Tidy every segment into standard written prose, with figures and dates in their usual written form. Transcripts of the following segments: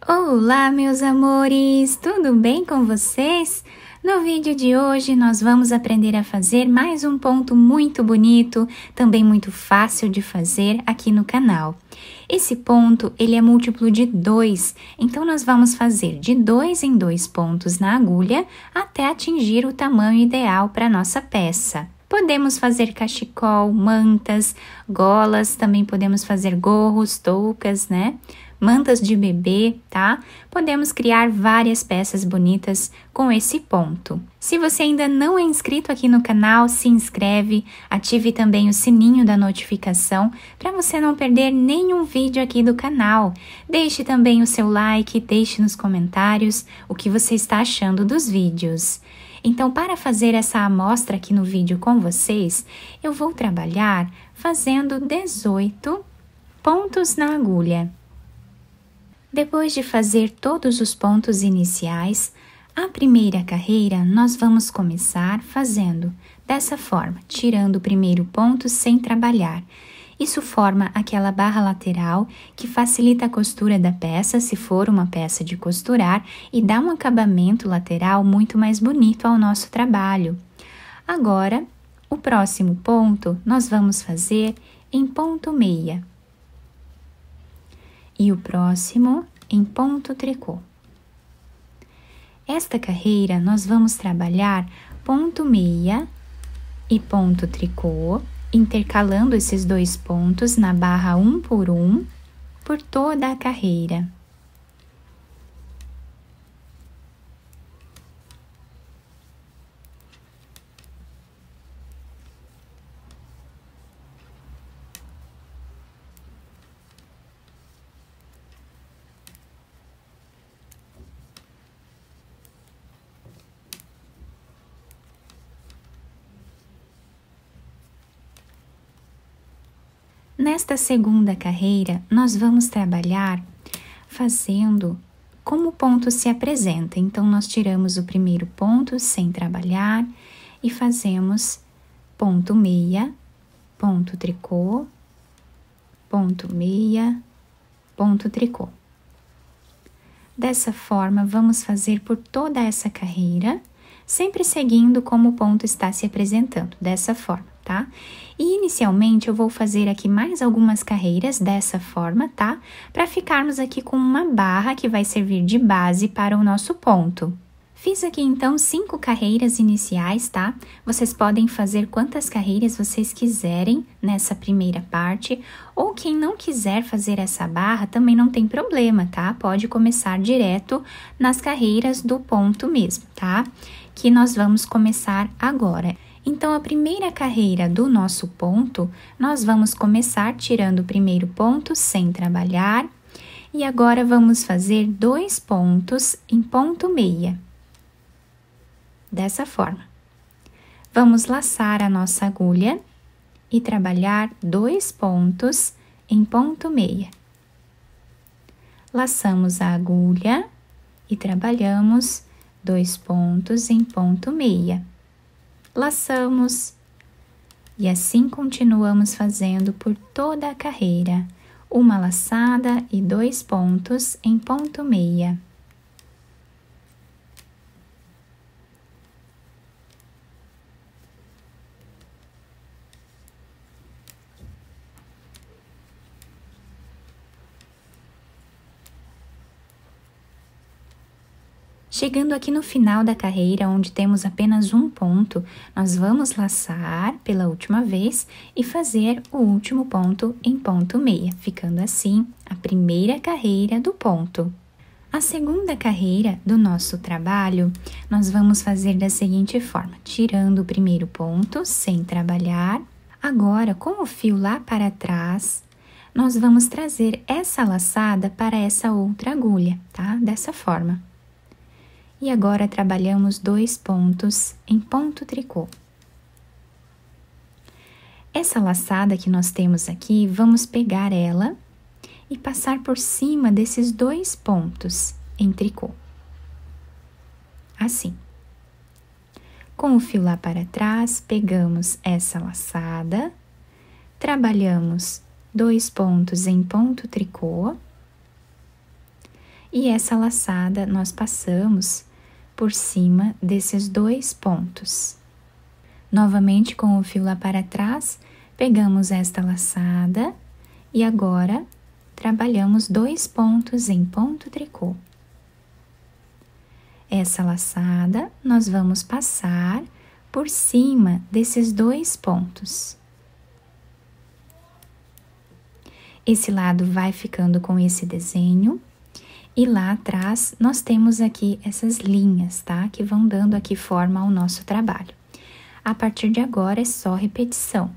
Olá, meus amores! Tudo bem com vocês? No vídeo de hoje, nós vamos aprender a fazer mais um ponto muito bonito, também muito fácil de fazer aqui no canal. Esse ponto, ele é múltiplo de 2, então nós vamos fazer de 2 em 2 pontos na agulha até atingir o tamanho ideal para nossa peça. Podemos fazer cachecol, mantas, golas, também podemos fazer gorros, toucas, né? Mantas de bebê, tá? Podemos criar várias peças bonitas com esse ponto. Se você ainda não é inscrito aqui no canal, se inscreve, ative também o sininho da notificação para você não perder nenhum vídeo aqui do canal. Deixe também o seu like, deixe nos comentários o que você está achando dos vídeos. Então, para fazer essa amostra aqui no vídeo com vocês, eu vou trabalhar fazendo 18 pontos na agulha. Depois de fazer todos os pontos iniciais, a primeira carreira nós vamos começar fazendo dessa forma, tirando o primeiro ponto sem trabalhar. Isso forma aquela barra lateral que facilita a costura da peça, se for uma peça de costurar, e dá um acabamento lateral muito mais bonito ao nosso trabalho. Agora, o próximo ponto nós vamos fazer em ponto meia. E o próximo em ponto tricô. Esta carreira nós vamos trabalhar ponto meia e ponto tricô, intercalando esses dois pontos na barra um por toda a carreira. Nesta segunda carreira, nós vamos trabalhar fazendo como o ponto se apresenta. Então, nós tiramos o primeiro ponto sem trabalhar e fazemos ponto meia, ponto tricô, ponto meia, ponto tricô. Dessa forma, vamos fazer por toda essa carreira, sempre seguindo como o ponto está se apresentando, dessa forma, tá? E inicialmente eu vou fazer aqui mais algumas carreiras dessa forma, tá? Para ficarmos aqui com uma barra que vai servir de base para o nosso ponto. Fiz aqui então 5 carreiras iniciais, tá? Vocês podem fazer quantas carreiras vocês quiserem nessa primeira parte, ou quem não quiser fazer essa barra também não tem problema, tá? Pode começar direto nas carreiras do ponto mesmo, tá? Que nós vamos começar agora. Então, a primeira carreira do nosso ponto, nós vamos começar tirando o primeiro ponto sem trabalhar, e agora vamos fazer 2 pontos em ponto meia. Dessa forma. Vamos laçar a nossa agulha e trabalhar 2 pontos em ponto meia. Laçamos a agulha e trabalhamos 2 pontos em ponto meia. Laçamos e assim continuamos fazendo por toda a carreira, uma laçada e 2 pontos em ponto meia. Chegando aqui no final da carreira, onde temos apenas um ponto, nós vamos laçar pela última vez e fazer o último ponto em ponto meia, ficando assim a primeira carreira do ponto. A segunda carreira do nosso trabalho, nós vamos fazer da seguinte forma, tirando o primeiro ponto sem trabalhar. Agora, com o fio lá para trás, nós vamos trazer essa laçada para essa outra agulha, tá? Dessa forma. E agora, trabalhamos 2 pontos em ponto tricô. Essa laçada que nós temos aqui, vamos pegar ela e passar por cima desses 2 pontos em tricô. Assim. Com o fio lá para trás, pegamos essa laçada, trabalhamos 2 pontos em ponto tricô E essa laçada nós passamos por cima desses 2 pontos. Novamente com o fio lá para trás, pegamos esta laçada e agora trabalhamos 2 pontos em ponto tricô. Essa laçada nós vamos passar por cima desses 2 pontos. Esse lado vai ficando com esse desenho e lá atrás nós temos aqui essas linhas, tá? Que vão dando aqui forma ao nosso trabalho. A partir de agora é só repetição.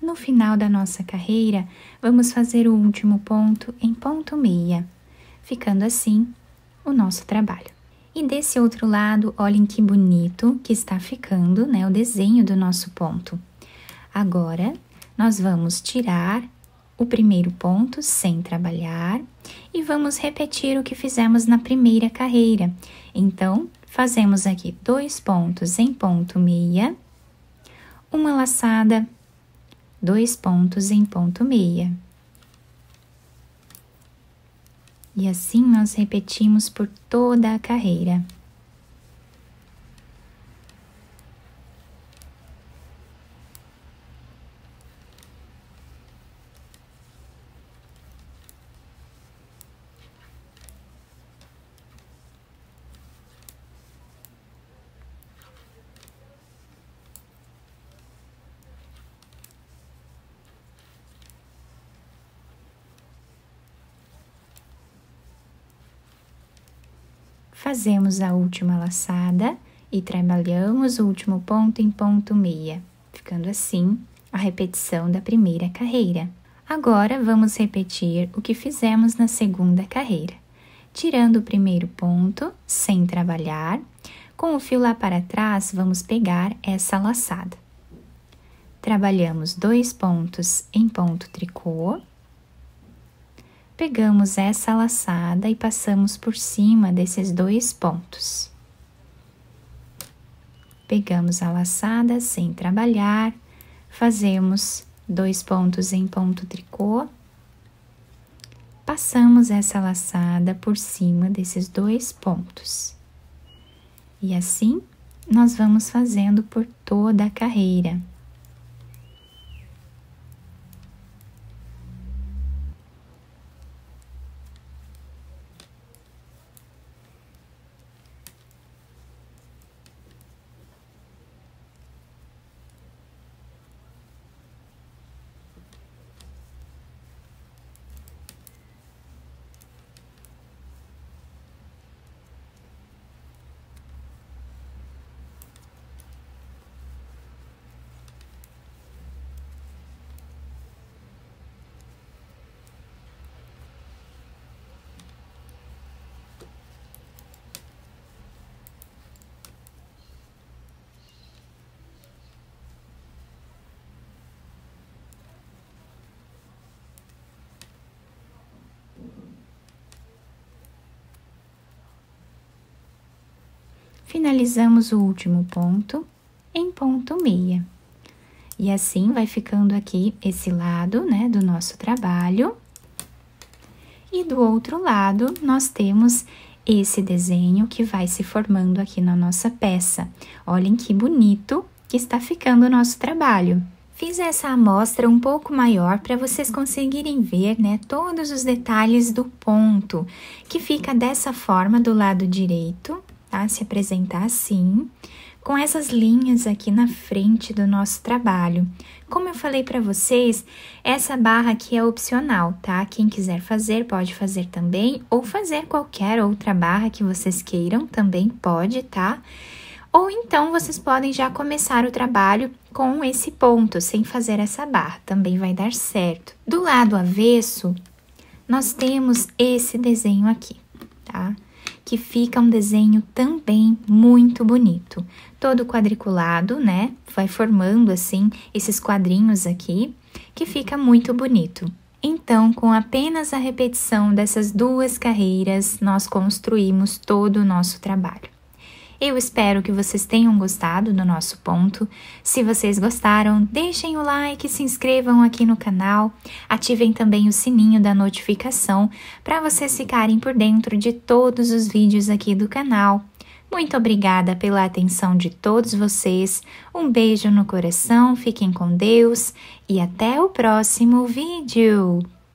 No final da nossa carreira, vamos fazer o último ponto em ponto meia, ficando assim o nosso trabalho. E desse outro lado, olhem que bonito que está ficando, né, o desenho do nosso ponto. Agora, nós vamos tirar o primeiro ponto sem trabalhar e vamos repetir o que fizemos na primeira carreira. Então, fazemos aqui 2 pontos em ponto meia, uma laçada, 2 pontos em ponto meia. E assim nós repetimos por toda a carreira. Fazemos a última laçada e trabalhamos o último ponto em ponto meia, ficando assim a repetição da primeira carreira. Agora, vamos repetir o que fizemos na segunda carreira, tirando o primeiro ponto, sem trabalhar, com o fio lá para trás, vamos pegar essa laçada. Trabalhamos 2 pontos em ponto tricô, pegamos essa laçada e passamos por cima desses 2 pontos. Pegamos a laçada sem trabalhar, fazemos 2 pontos em ponto tricô, passamos essa laçada por cima desses 2 pontos. E assim, nós vamos fazendo por toda a carreira. Finalizamos o último ponto em ponto meia. E assim vai ficando aqui esse lado, né, do nosso trabalho. E do outro lado, nós temos esse desenho que vai se formando aqui na nossa peça. Olhem que bonito que está ficando o nosso trabalho. Fiz essa amostra um pouco maior para vocês conseguirem ver, né, todos os detalhes do ponto, que fica dessa forma do lado direito, tá? Se apresentar assim, com essas linhas aqui na frente do nosso trabalho. Como eu falei para vocês, essa barra aqui é opcional, tá? Quem quiser fazer, pode fazer também, ou fazer qualquer outra barra que vocês queiram, também pode, tá? Ou então, vocês podem já começar o trabalho com esse ponto, sem fazer essa barra, também vai dar certo. Do lado avesso, nós temos esse desenho aqui, tá? Que fica um desenho também muito bonito. Todo quadriculado, né? Vai formando, assim, esses quadrinhos aqui, que fica muito bonito. Então, com apenas a repetição dessas duas carreiras, nós construímos todo o nosso trabalho. Eu espero que vocês tenham gostado do nosso ponto. Se vocês gostaram, deixem o like, se inscrevam aqui no canal, ativem também o sininho da notificação para vocês ficarem por dentro de todos os vídeos aqui do canal. Muito obrigada pela atenção de todos vocês, um beijo no coração, fiquem com Deus e até o próximo vídeo!